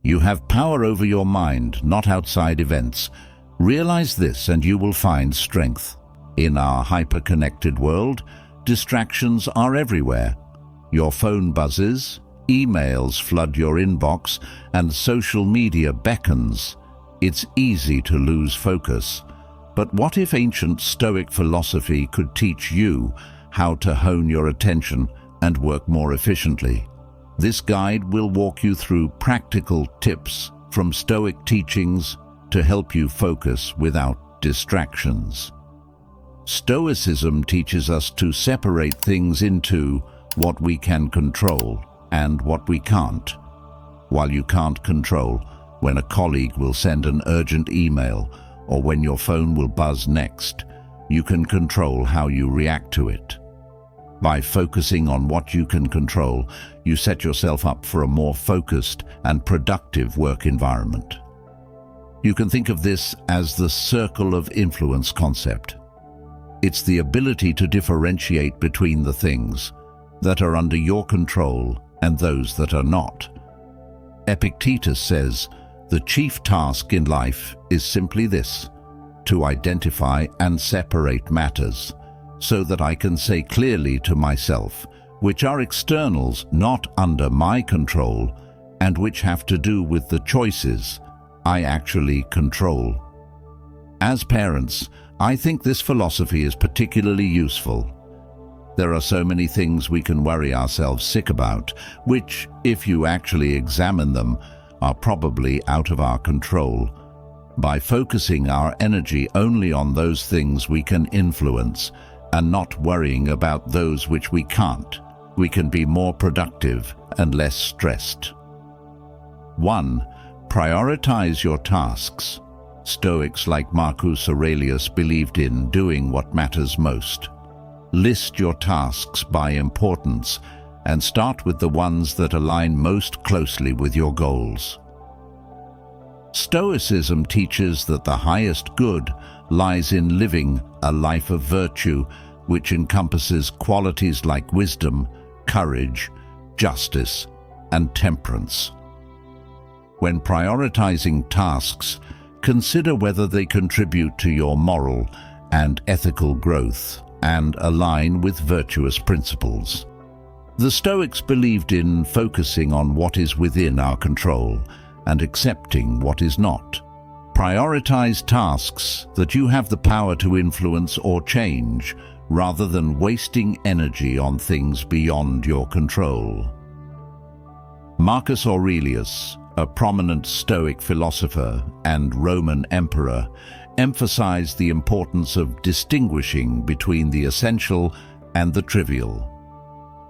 You have power over your mind, not outside events. Realize this and you will find strength. In our hyper-connected world, distractions are everywhere. Your phone buzzes, emails flood your inbox, and social media beckons. It's easy to lose focus. But what if ancient Stoic philosophy could teach you how to hone your attention and work more efficiently? This guide will walk you through practical tips from Stoic teachings to help you focus without distractions. Stoicism teaches us to separate things into what we can control and what we can't. While you can't control when a colleague will send an urgent email or when your phone will buzz next, you can control how you react to it. By focusing on what you can control, you set yourself up for a more focused and productive work environment. You can think of this as the circle of influence concept. It's the ability to differentiate between the things that are under your control and those that are not. Epictetus says, "The chief task in life is simply this, to identify and separate matters, so that I can say clearly to myself, which are externals not under my control, and which have to do with the choices I actually control." As parents, I think this philosophy is particularly useful. There are so many things we can worry ourselves sick about, which, if you actually examine them, are probably out of our control. By focusing our energy only on those things we can influence and not worrying about those which we can't, we can be more productive and less stressed. 1. Prioritize your tasks. Stoics like Marcus Aurelius believed in doing what matters most. List your tasks by importance and start with the ones that align most closely with your goals. Stoicism teaches that the highest good lies in living a life of virtue, which encompasses qualities like wisdom, courage, justice, and temperance. When prioritizing tasks, consider whether they contribute to your moral and ethical growth and align with virtuous principles. The Stoics believed in focusing on what is within our control and accepting what is not. Prioritize tasks that you have the power to influence or change, rather than wasting energy on things beyond your control. Marcus Aurelius, a prominent Stoic philosopher and Roman emperor, emphasized the importance of distinguishing between the essential and the trivial.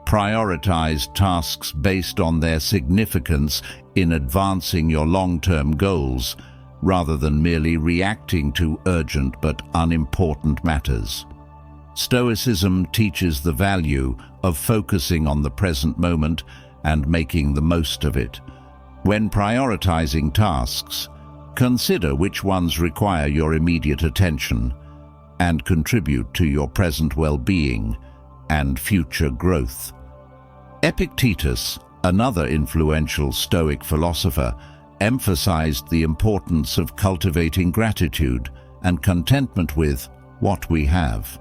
Prioritize tasks based on their significance in advancing your long-term goals, rather than merely reacting to urgent but unimportant matters. Stoicism teaches the value of focusing on the present moment and making the most of it. When prioritizing tasks, consider which ones require your immediate attention and contribute to your present well-being and future growth. Epictetus, another influential Stoic philosopher, emphasized the importance of cultivating gratitude and contentment with what we have.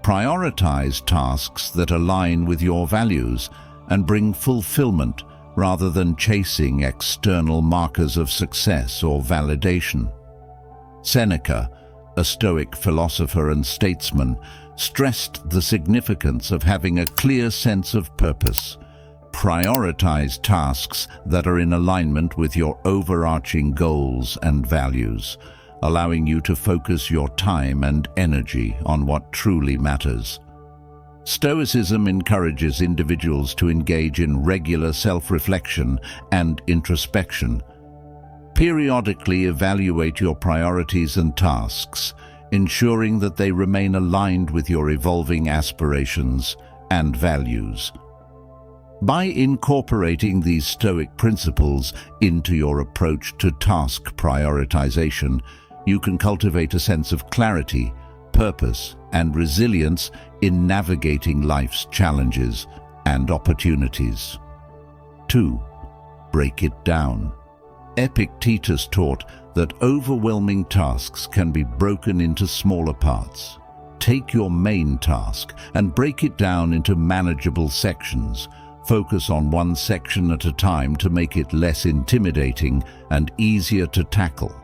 Prioritize tasks that align with your values and bring fulfillment rather than chasing external markers of success or validation. Seneca, a Stoic philosopher and statesman, stressed the significance of having a clear sense of purpose. Prioritize tasks that are in alignment with your overarching goals and values, allowing you to focus your time and energy on what truly matters. Stoicism encourages individuals to engage in regular self-reflection and introspection. Periodically evaluate your priorities and tasks, ensuring that they remain aligned with your evolving aspirations and values. By incorporating these Stoic principles into your approach to task prioritization, you can cultivate a sense of clarity, purpose, and resilience in navigating life's challenges and opportunities. 2. Break it down. Epictetus taught that overwhelming tasks can be broken into smaller parts. Take your main task and break it down into manageable sections. Focus on one section at a time to make it less intimidating and easier to tackle.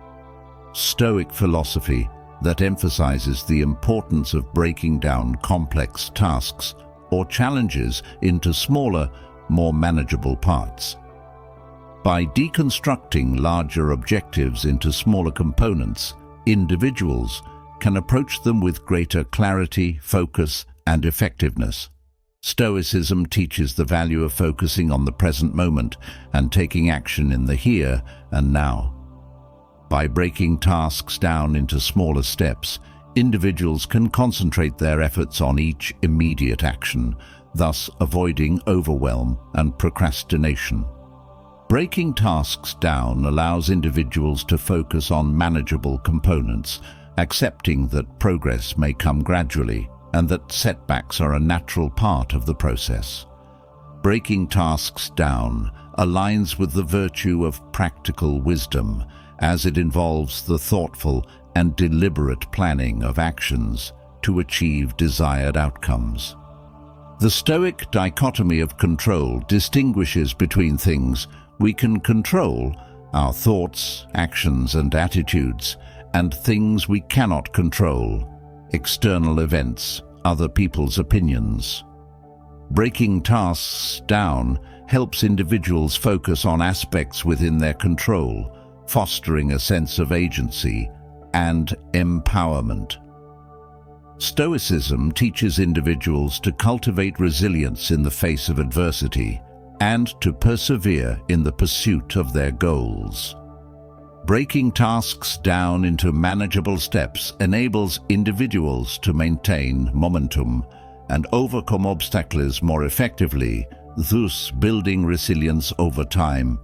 Stoic philosophy that emphasizes the importance of breaking down complex tasks or challenges into smaller, more manageable parts. By deconstructing larger objectives into smaller components, individuals can approach them with greater clarity, focus, and effectiveness. Stoicism teaches the value of focusing on the present moment and taking action in the here and now. By breaking tasks down into smaller steps, individuals can concentrate their efforts on each immediate action, thus avoiding overwhelm and procrastination. Breaking tasks down allows individuals to focus on manageable components, accepting that progress may come gradually and that setbacks are a natural part of the process. Breaking tasks down aligns with the virtue of practical wisdom, as it involves the thoughtful and deliberate planning of actions to achieve desired outcomes. The Stoic dichotomy of control distinguishes between things we can control, our thoughts, actions, and attitudes, and things we cannot control, external events, other people's opinions. Breaking tasks down helps individuals focus on aspects within their control, fostering a sense of agency and empowerment. Stoicism teaches individuals to cultivate resilience in the face of adversity and to persevere in the pursuit of their goals. Breaking tasks down into manageable steps enables individuals to maintain momentum and overcome obstacles more effectively, thus building resilience over time.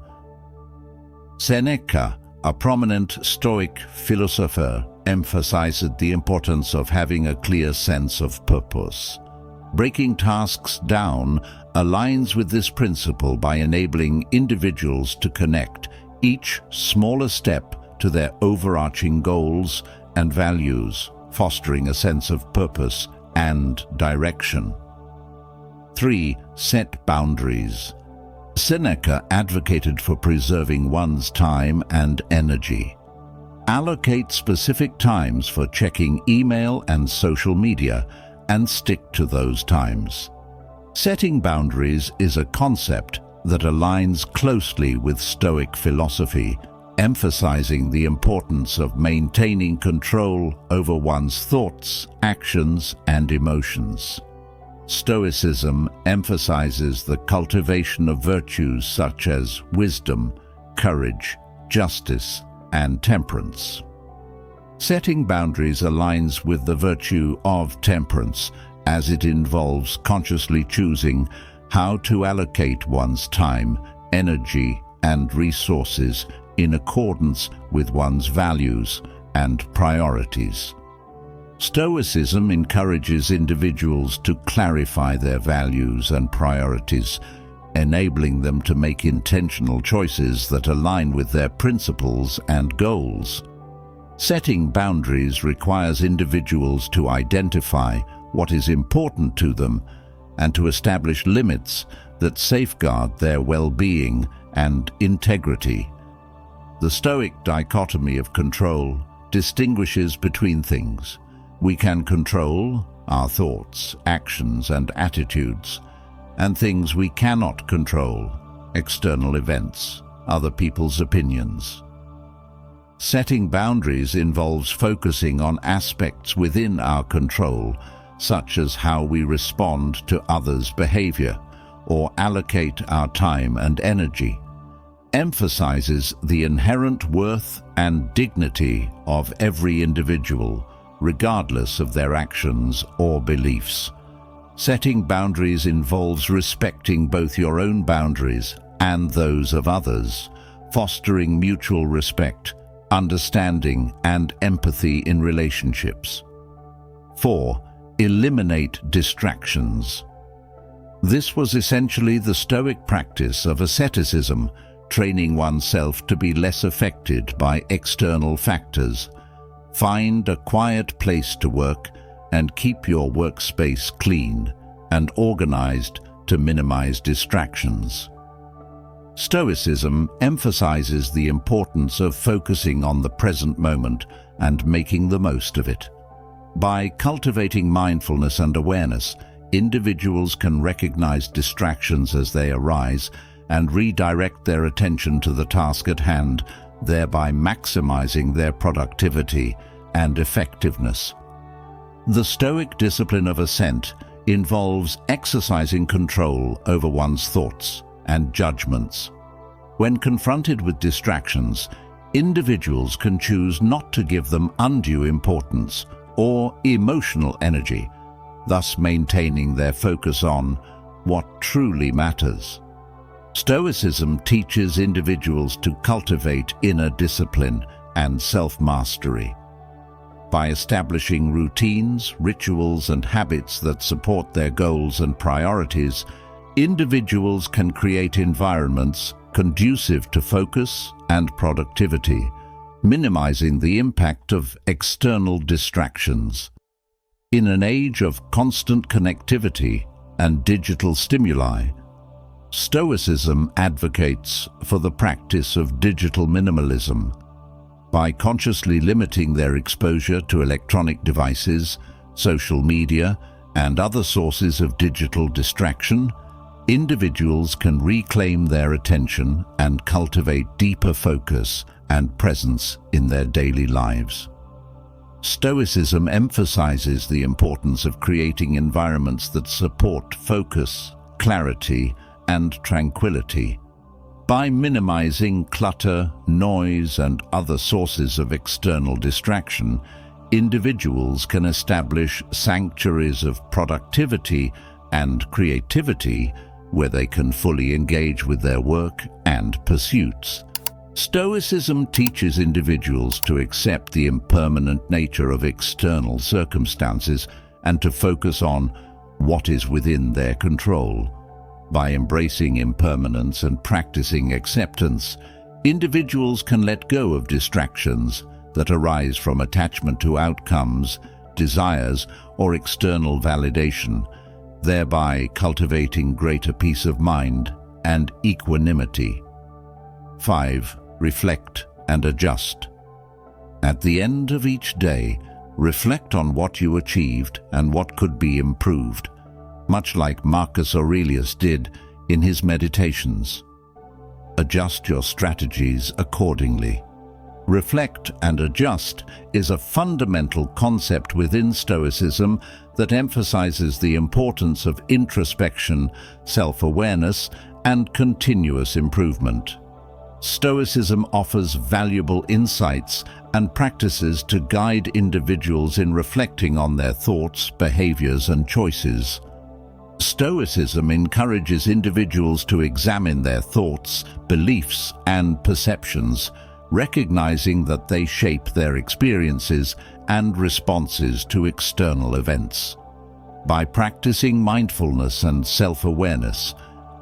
Seneca, a prominent Stoic philosopher, emphasized the importance of having a clear sense of purpose. Breaking tasks down aligns with this principle by enabling individuals to connect each smaller step to their overarching goals and values, fostering a sense of purpose and direction. 3. Set boundaries. Seneca advocated for preserving one's time and energy. Allocate specific times for checking email and social media and stick to those times. Setting boundaries is a concept that aligns closely with Stoic philosophy, emphasizing the importance of maintaining control over one's thoughts, actions, and emotions. Stoicism emphasizes the cultivation of virtues such as wisdom, courage, justice, and temperance. Setting boundaries aligns with the virtue of temperance, as it involves consciously choosing how to allocate one's time, energy, and resources in accordance with one's values and priorities. Stoicism encourages individuals to clarify their values and priorities, enabling them to make intentional choices that align with their principles and goals. Setting boundaries requires individuals to identify what is important to them and to establish limits that safeguard their well-being and integrity. The Stoic dichotomy of control distinguishes between things we can control, our thoughts, actions, and attitudes, and things we cannot control, external events, other people's opinions. Setting boundaries involves focusing on aspects within our control, such as how we respond to others' behavior or allocate our time and energy. Emphasizes the inherent worth and dignity of every individual, regardless of their actions or beliefs. Setting boundaries involves respecting both your own boundaries and those of others, fostering mutual respect, understanding, and empathy in relationships. 4. Eliminate distractions. This was essentially the Stoic practice of asceticism, training oneself to be less affected by external factors. Find a quiet place to work and keep your workspace clean and organized to minimize distractions. Stoicism emphasizes the importance of focusing on the present moment and making the most of it. By cultivating mindfulness and awareness, individuals can recognize distractions as they arise and redirect their attention to the task at hand, thereby maximizing their productivity and effectiveness. The Stoic discipline of Ascent involves exercising control over one's thoughts and judgments. When confronted with distractions, individuals can choose not to give them undue importance or emotional energy, thus maintaining their focus on what truly matters. Stoicism teaches individuals to cultivate inner discipline and self-mastery. By establishing routines, rituals, and habits that support their goals and priorities, individuals can create environments conducive to focus and productivity, minimizing the impact of external distractions. In an age of constant connectivity and digital stimuli, Stoicism advocates for the practice of digital minimalism. By consciously limiting their exposure to electronic devices, social media, and other sources of digital distraction, individuals can reclaim their attention and cultivate deeper focus and presence in their daily lives. Stoicism emphasizes the importance of creating environments that support focus, clarity, and tranquility. By minimizing clutter, noise, and other sources of external distraction, individuals can establish sanctuaries of productivity and creativity where they can fully engage with their work and pursuits. Stoicism teaches individuals to accept the impermanent nature of external circumstances and to focus on what is within their control. By embracing impermanence and practicing acceptance, individuals can let go of distractions that arise from attachment to outcomes, desires, or external validation, thereby cultivating greater peace of mind and equanimity. 5. Reflect and adjust. At the end of each day, reflect on what you achieved and what could be improved, much like Marcus Aurelius did in his Meditations. Adjust your strategies accordingly. Reflect and adjust is a fundamental concept within Stoicism that emphasizes the importance of introspection, self-awareness, and continuous improvement. Stoicism offers valuable insights and practices to guide individuals in reflecting on their thoughts, behaviors, and choices. Stoicism encourages individuals to examine their thoughts, beliefs, and perceptions, recognizing that they shape their experiences and responses to external events. By practicing mindfulness and self-awareness,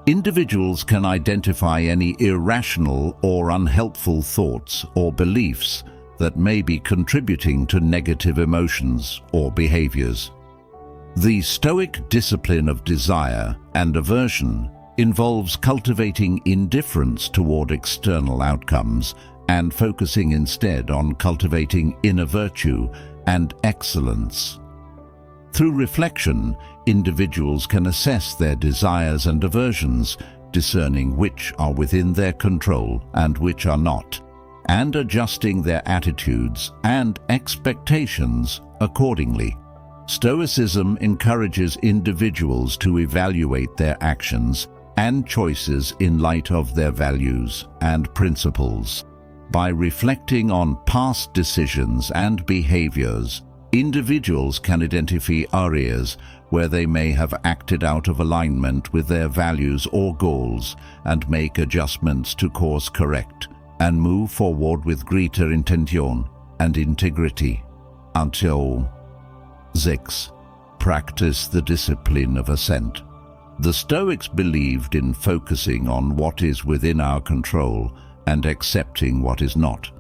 individuals can identify any irrational or unhelpful thoughts or beliefs that may be contributing to negative emotions or behaviors. The Stoic discipline of desire and aversion involves cultivating indifference toward external outcomes and focusing instead on cultivating inner virtue and excellence. Through reflection, individuals can assess their desires and aversions, discerning which are within their control and which are not, and adjusting their attitudes and expectations accordingly. Stoicism encourages individuals to evaluate their actions and choices in light of their values and principles. By reflecting on past decisions and behaviors, individuals can identify areas where they may have acted out of alignment with their values or goals and make adjustments to course correct and move forward with greater intention and integrity. Until 6. Practice the discipline of Ascent. The Stoics believed in focusing on what is within our control and accepting what is not.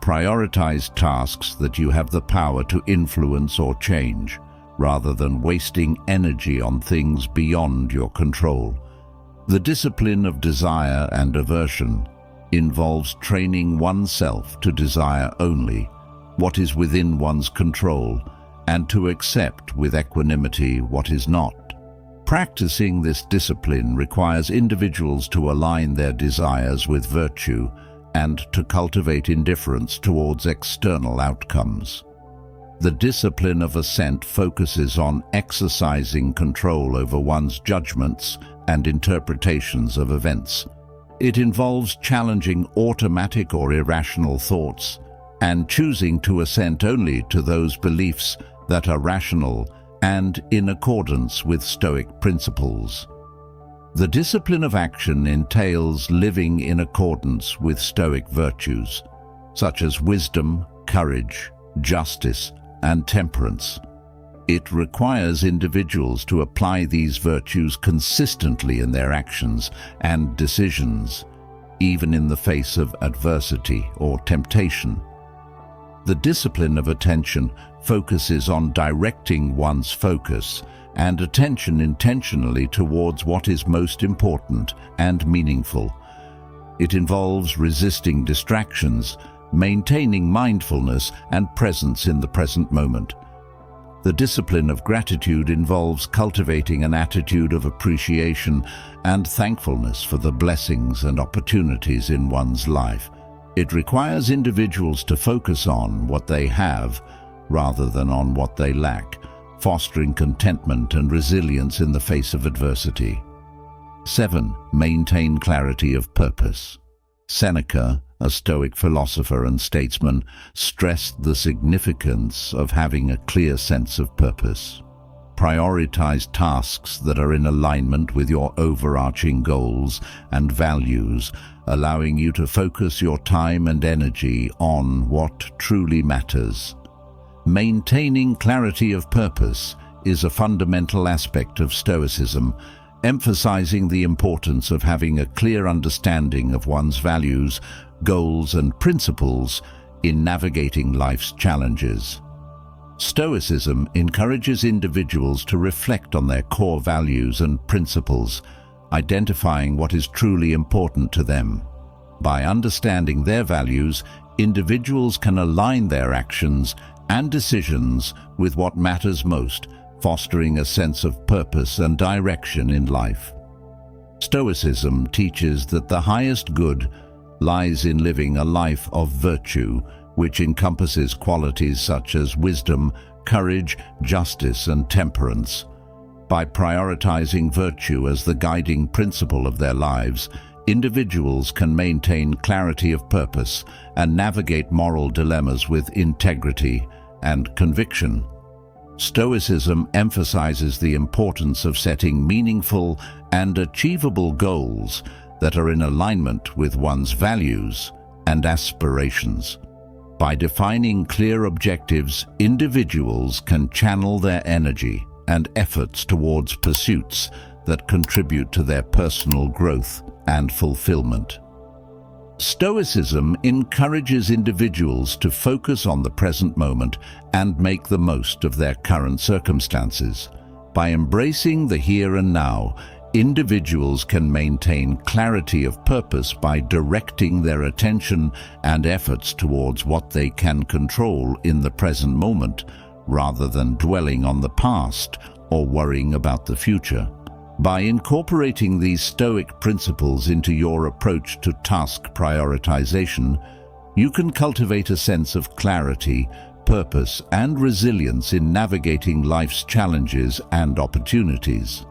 Prioritize tasks that you have the power to influence or change, rather than wasting energy on things beyond your control. The discipline of desire and aversion involves training oneself to desire only what is within one's control and to accept with equanimity what is not. Practicing this discipline requires individuals to align their desires with virtue and to cultivate indifference towards external outcomes. The discipline of Ascent focuses on exercising control over one's judgments and interpretations of events. It involves challenging automatic or irrational thoughts and choosing to assent only to those beliefs that are rational and in accordance with Stoic principles. The discipline of action entails living in accordance with Stoic virtues, such as wisdom, courage, justice, and temperance. It requires individuals to apply these virtues consistently in their actions and decisions, even in the face of adversity or temptation. The discipline of attention focuses on directing one's focus and attention intentionally towards what is most important and meaningful. It involves resisting distractions, maintaining mindfulness and presence in the present moment. The discipline of gratitude involves cultivating an attitude of appreciation and thankfulness for the blessings and opportunities in one's life. It requires individuals to focus on what they have rather than on what they lack, fostering contentment and resilience in the face of adversity. 7. Maintain clarity of purpose. Seneca, a Stoic philosopher and statesman, stressed the significance of having a clear sense of purpose. Prioritize tasks that are in alignment with your overarching goals and values, allowing you to focus your time and energy on what truly matters. Maintaining clarity of purpose is a fundamental aspect of Stoicism, emphasizing the importance of having a clear understanding of one's values, goals, and principles in navigating life's challenges. Stoicism encourages individuals to reflect on their core values and principles, identifying what is truly important to them. By understanding their values, individuals can align their actions and decisions with what matters most, fostering a sense of purpose and direction in life. Stoicism teaches that the highest good lies in living a life of virtue, which encompasses qualities such as wisdom, courage, justice, and temperance. By prioritizing virtue as the guiding principle of their lives, individuals can maintain clarity of purpose and navigate moral dilemmas with integrity and conviction. Stoicism emphasizes the importance of setting meaningful and achievable goals that are in alignment with one's values and aspirations. By defining clear objectives, individuals can channel their energy and efforts towards pursuits that contribute to their personal growth and fulfillment. Stoicism encourages individuals to focus on the present moment and make the most of their current circumstances. By embracing the here and now, individuals can maintain clarity of purpose by directing their attention and efforts towards what they can control in the present moment, rather than dwelling on the past or worrying about the future. By incorporating these Stoic principles into your approach to task prioritization, you can cultivate a sense of clarity, purpose, and resilience in navigating life's challenges and opportunities.